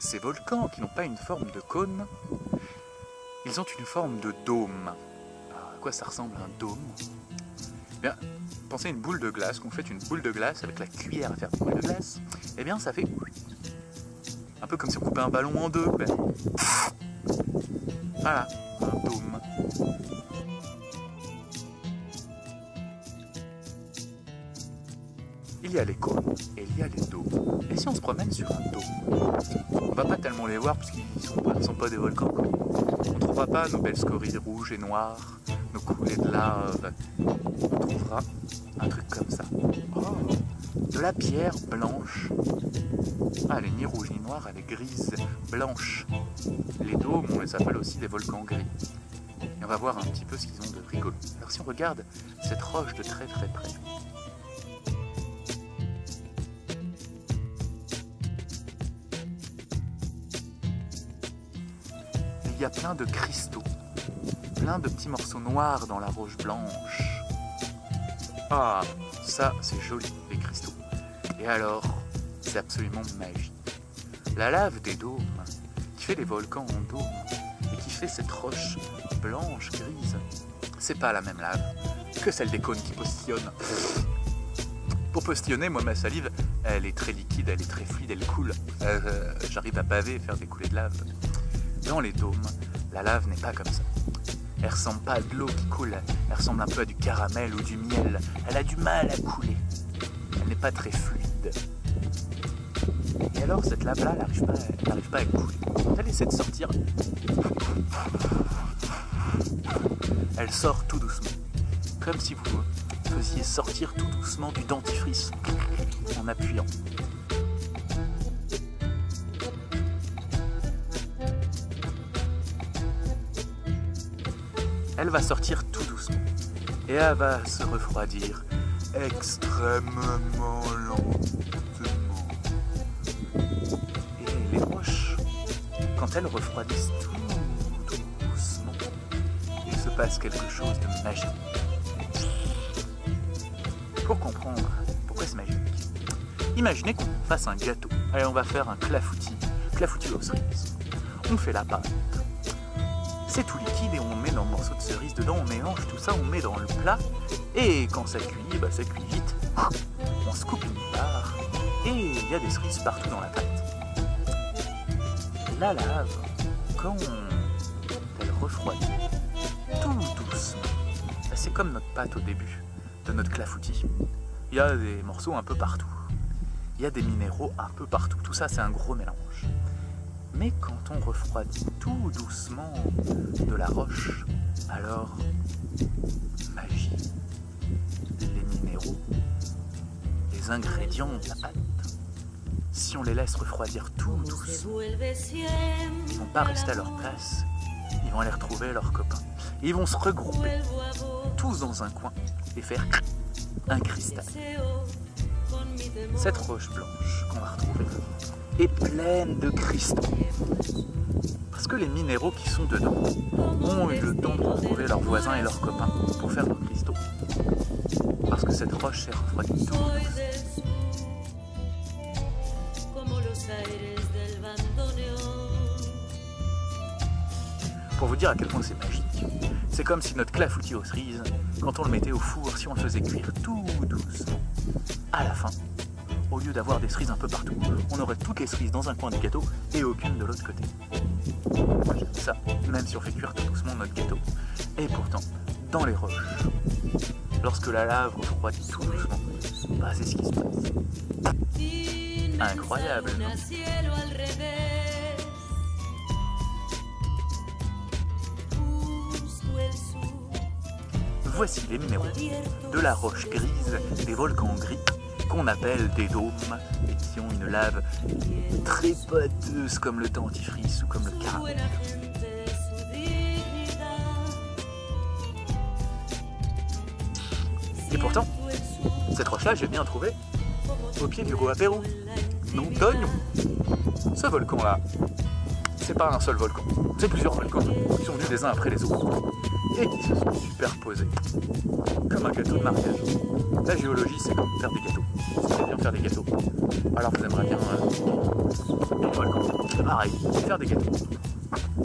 Ces volcans qui n'ont pas une forme de cône, ils ont une forme de dôme. À quoi ça ressemble un dôme ? Bien, pensez à une boule de glace, qu'on fait une boule de glace avec la cuillère à faire une boule de glace, eh bien ça fait un peu comme si on coupait un ballon en deux. Ben. Voilà, un dôme. Il y a les cônes et il y a les dômes. Et si on se promène sur un dôme, on va pas tellement les voir parce qu'ils ne sont pas des volcans, quoi. On ne trouvera pas nos belles scories rouges et noires, nos coulées de lave. On trouvera un truc comme ça. Oh, de la pierre blanche. Ah, elle est ni rouge ni noire, elle est grise, blanche. Les dômes, on les appelle aussi des volcans gris. Et on va voir un petit peu ce qu'ils ont de rigolo. Alors si on regarde cette roche de très très près, il y a plein de cristaux, plein de petits morceaux noirs dans la roche blanche. Ah, ça c'est joli, les cristaux. Et alors, c'est absolument magique. La lave des dômes, qui fait les volcans en dôme, et qui fait cette roche blanche, grise, c'est pas la même lave que celle des cônes qui postillonnent. Pour postillonner, moi ma salive, elle est très liquide, elle est très fluide, elle coule. J'arrive à baver et faire des coulées de lave. Dans les dômes, la lave n'est pas comme ça. Elle ressemble pas à de l'eau qui coule, elle ressemble un peu à du caramel ou du miel. Elle a du mal à couler. Elle n'est pas très fluide. Et alors cette lave-là, elle n'arrive pas à couler. Quand elle essaie de sortir, elle sort tout doucement. Comme si vous faisiez sortir tout doucement du dentifrice en appuyant. Elle va sortir tout doucement et elle va se refroidir extrêmement lentement. Et les roches, quand elles refroidissent tout doucement, il se passe quelque chose de magique. Pour comprendre pourquoi c'est magique, imaginez qu'on fasse un gâteau. Allez, on va faire un clafoutis aux cerises. On fait la pâte. C'est tout liquide et on met dans le morceau de cerise dedans, on mélange tout ça, on met dans le plat et quand ça cuit, ça cuit vite. On se coupe une part et il y a des cerises partout dans la pâte. La lave, quand elle refroidit tout doucement, c'est comme notre pâte au début de notre clafoutis. Il y a des morceaux un peu partout, il y a des minéraux un peu partout, tout ça c'est un gros mélange. Mais quand on refroidit tout doucement de la roche, alors, magie, les minéraux, les ingrédients de la pâte, si on les laisse refroidir tout doucement, ils vont pas rester à leur place, ils vont aller retrouver leurs copains. Et ils vont se regrouper, tous dans un coin, et faire un cristal. Cette roche blanche qu'on va retrouver est pleine de cristaux. Parce que les minéraux qui sont dedans ont eu le temps de retrouver leurs voisins et leurs copains pour faire leurs cristaux. Parce que cette roche s'est refroidie tout doucement. Pour vous dire à quel point c'est magique, c'est comme si notre clafoutis aux cerises, quand on le mettait au four, si on le faisait cuire tout doucement, à la fin, au lieu d'avoir des cerises un peu partout, on aurait toutes les cerises dans un coin du gâteau et aucune de l'autre côté. Moi j'aime ça, même si on fait cuire tout doucement notre gâteau. Et pourtant, dans les roches, lorsque la lave refroidit tout doucement, c'est ce qui se passe. Incroyable, non ? Voici les minéraux de la roche grise des volcans gris qu'on appelle des dômes et qui ont une lave très pâteuse comme le dentifrice ou comme le caramel. Et pourtant, cette roche-là, j'ai bien trouvé au pied du Ruapero, non d'Oignon. Ce volcan-là, c'est pas un seul volcan, c'est plusieurs volcans qui sont venus les uns après les autres et qui se sont superposés comme un gâteau de mariage. La géologie, c'est comme faire des gâteaux. Si vous aimez bien faire des gâteaux, alors vous aimeriez bien un volcan. C'est pareil, faire des gâteaux.